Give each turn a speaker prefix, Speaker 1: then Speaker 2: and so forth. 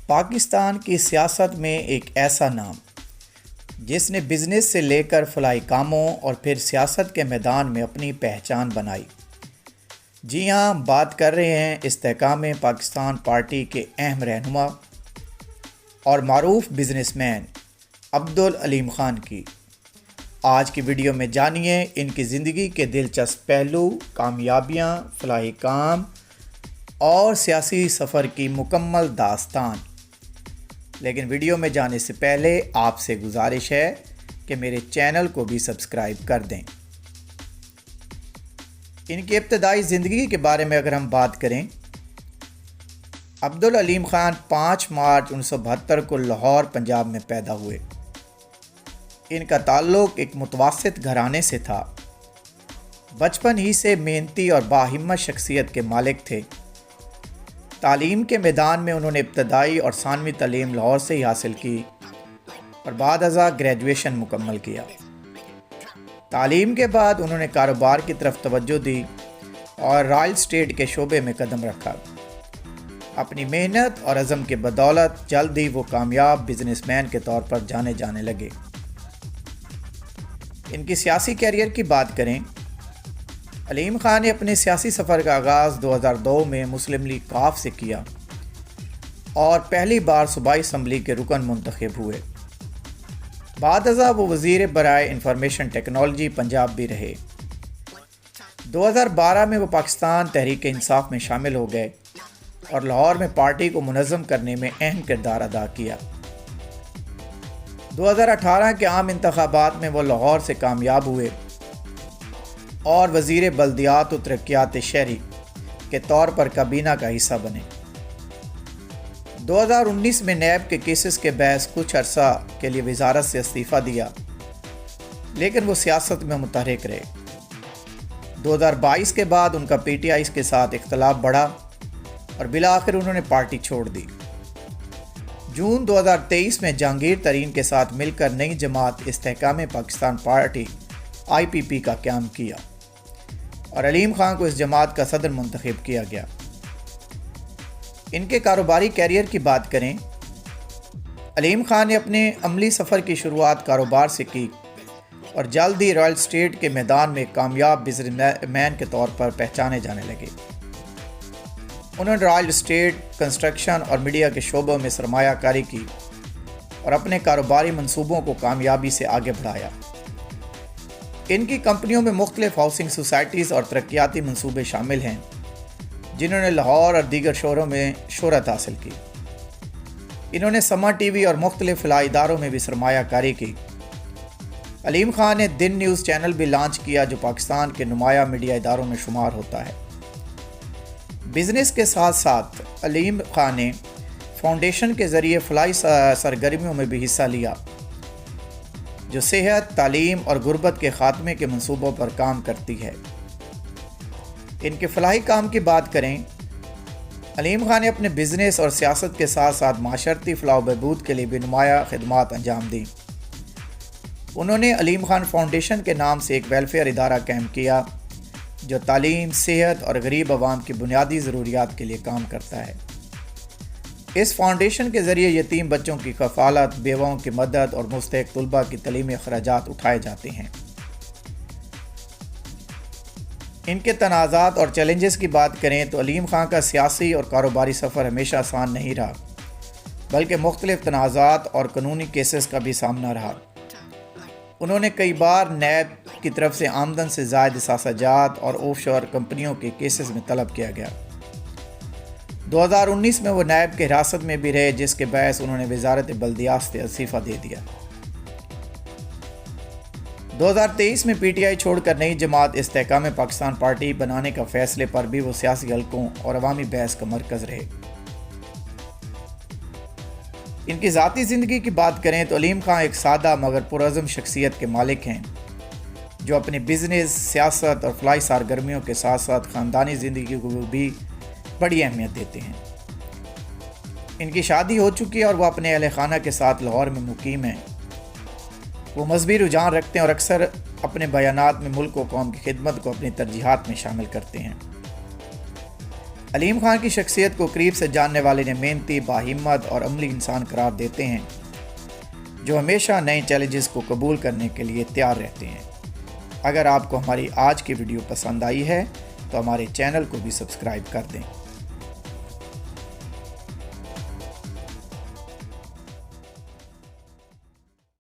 Speaker 1: پاکستان کی سیاست میں ایک ایسا نام جس نے بزنس سے لے کر فلاحی کاموں اور پھر سیاست کے میدان میں اپنی پہچان بنائی۔ جی ہاں، بات کر رہے ہیں استحکام پاکستان پارٹی کے اہم رہنما اور معروف بزنس مین عبدالعلیم خان کی۔ آج کی ویڈیو میں جانیے ان کی زندگی کے دلچسپ پہلو، کامیابیاں، فلاحی کام اور سیاسی سفر کی مکمل داستان۔ لیکن ویڈیو میں جانے سے پہلے آپ سے گزارش ہے کہ میرے چینل کو بھی سبسکرائب کر دیں۔ ان کی ابتدائی زندگی کے بارے میں اگر ہم بات کریں، عبدالعلیم خان 5 مارچ 1972 کو لاہور، پنجاب میں پیدا ہوئے۔ ان کا تعلق ایک متوسط گھرانے سے تھا۔ بچپن ہی سے محنتی اور باہمت شخصیت کے مالک تھے۔ تعلیم کے میدان میں انہوں نے ابتدائی اور ثانوی تعلیم لاہور سے ہی حاصل کی اور بعد ازاں گریجویشن مکمل کیا۔ تعلیم کے بعد انہوں نے کاروبار کی طرف توجہ دی اور رائل اسٹیٹ کے شعبے میں قدم رکھا۔ اپنی محنت اور عزم کے بدولت جلد ہی وہ کامیاب بزنس مین کے طور پر جانے لگے۔ ان کی سیاسی کیریئر کی بات کریں، علیم خان نے اپنے سیاسی سفر کا آغاز 2002 میں مسلم لیگ کاف سے کیا اور پہلی بار صوبائی اسمبلی کے رکن منتخب ہوئے۔ بعد ازاں وہ وزیر برائے انفارمیشن ٹیکنالوجی پنجاب بھی رہے۔ 2012 میں وہ پاکستان تحریک انصاف میں شامل ہو گئے اور لاہور میں پارٹی کو منظم کرنے میں اہم کردار ادا کیا۔ 2018 کے عام انتخابات میں وہ لاہور سے کامیاب ہوئے اور وزیر بلدیات و ترقیات شہری کے طور پر کابینہ کا حصہ بنے۔ 2019 میں نیب کے کیسز کے باعث کچھ عرصہ کے لیے وزارت سے استعفیٰ دیا، لیکن وہ سیاست میں متحرک رہے۔ 2022 کے بعد ان کا پی ٹی آئی کے ساتھ اختلاف بڑھا اور بالآخر انہوں نے پارٹی چھوڑ دی۔ جون 2023 میں جہانگیر ترین کے ساتھ مل کر نئی جماعت استحکام پاکستان پارٹی IPP کا قیام کیا اور علیم خان کو اس جماعت کا صدر منتخب کیا گیا۔ ان کے کاروباری کیریئر کی بات کریں، علیم خان نے اپنے عملی سفر کی شروعات کاروبار سے کی اور جلد ہی رائل اسٹیٹ کے میدان میں کامیاب بزنس مین کے طور پر پہچانے جانے لگے۔ انہوں نے رائل اسٹیٹ، کنسٹرکشن اور میڈیا کے شعبوں میں سرمایہ کاری کی اور اپنے کاروباری منصوبوں کو کامیابی سے آگے بڑھایا۔ ان کی کمپنیوں میں مختلف ہاؤسنگ سوسائٹیز اور ترقیاتی منصوبے شامل ہیں، جنہوں نے لاہور اور دیگر شہروں میں شہرت حاصل کی۔ انہوں نے سما ٹی وی اور مختلف فلاحی اداروں میں بھی سرمایہ کاری کی۔ علیم خان نے دن نیوز چینل بھی لانچ کیا، جو پاکستان کے نمایاں میڈیا اداروں میں شمار ہوتا ہے۔ بزنس کے ساتھ ساتھ علیم خان نے فاؤنڈیشن کے ذریعے فلاحی سرگرمیوں میں بھی حصہ لیا، جو صحت، تعلیم اور غربت کے خاتمے کے منصوبوں پر کام کرتی ہے۔ ان کے فلاحی کام کی بات کریں، علیم خان نے اپنے بزنس اور سیاست کے ساتھ ساتھ معاشرتی فلاح و بہبود کے لیے بھی نمایاں خدمات انجام دیں۔ انہوں نے علیم خان فاؤنڈیشن کے نام سے ایک ویلفیئر ادارہ قائم کیا، جو تعلیم، صحت اور غریب عوام کی بنیادی ضروریات کے لیے کام کرتا ہے۔ اس فاؤنڈیشن کے ذریعے یتیم بچوں کی کفالت، بیواؤں کی مدد اور مستحق طلباء کی تعلیمی اخراجات اٹھائے جاتے ہیں۔ ان کے تنازعات اور چیلنجز کی بات کریں تو علیم خان کا سیاسی اور کاروباری سفر ہمیشہ آسان نہیں رہا، بلکہ مختلف تنازعات اور قانونی کیسز کا بھی سامنا رہا۔ انہوں نے کئی بار نیب کی طرف سے آمدن سے زائد اثاثہ جات اور آف شور کمپنیوں کے کیسز میں طلب کیا گیا۔ 2019 میں وہ نیب کے حراست میں بھی رہے، جس کے باعث انہوں نے وزارت بلدیات سے استعفیٰ دے دیا۔ 2023 میں پی ٹی آئی چھوڑ کر نئی جماعت استحکام پاکستان پارٹی بنانے کا فیصلے پر بھی وہ سیاسی حلقوں اور عوامی بحث کا مرکز رہے۔ ان کی ذاتی زندگی کی بات کریں تو علیم خان ایک سادہ مگر پرعزم شخصیت کے مالک ہیں، جو اپنے بزنس، سیاست اور فلاحی سرگرمیوں کے ساتھ ساتھ خاندانی زندگی کو بھی بڑی اہمیت دیتے ہیں۔ ان کی شادی ہو چکی ہے اور وہ اپنے اہل خانہ کے ساتھ لاہور میں مقیم ہیں۔ وہ مذہبی رجحان رکھتے ہیں اور اکثر اپنے بیانات میں ملک و قوم کی خدمت کو اپنی ترجیحات میں شامل کرتے ہیں۔ علیم خان کی شخصیت کو قریب سے جاننے والے نے محنتی، باہمت اور عملی انسان قرار دیتے ہیں جو ہمیشہ نئے چیلنجز کو قبول کرنے کے لیے تیار رہتے ہیں۔ اگر آپ کو ہماری آج کی ویڈیو پسند آئی ہے تو ہمارے چینل کو بھی سبسکرائب کر دیں۔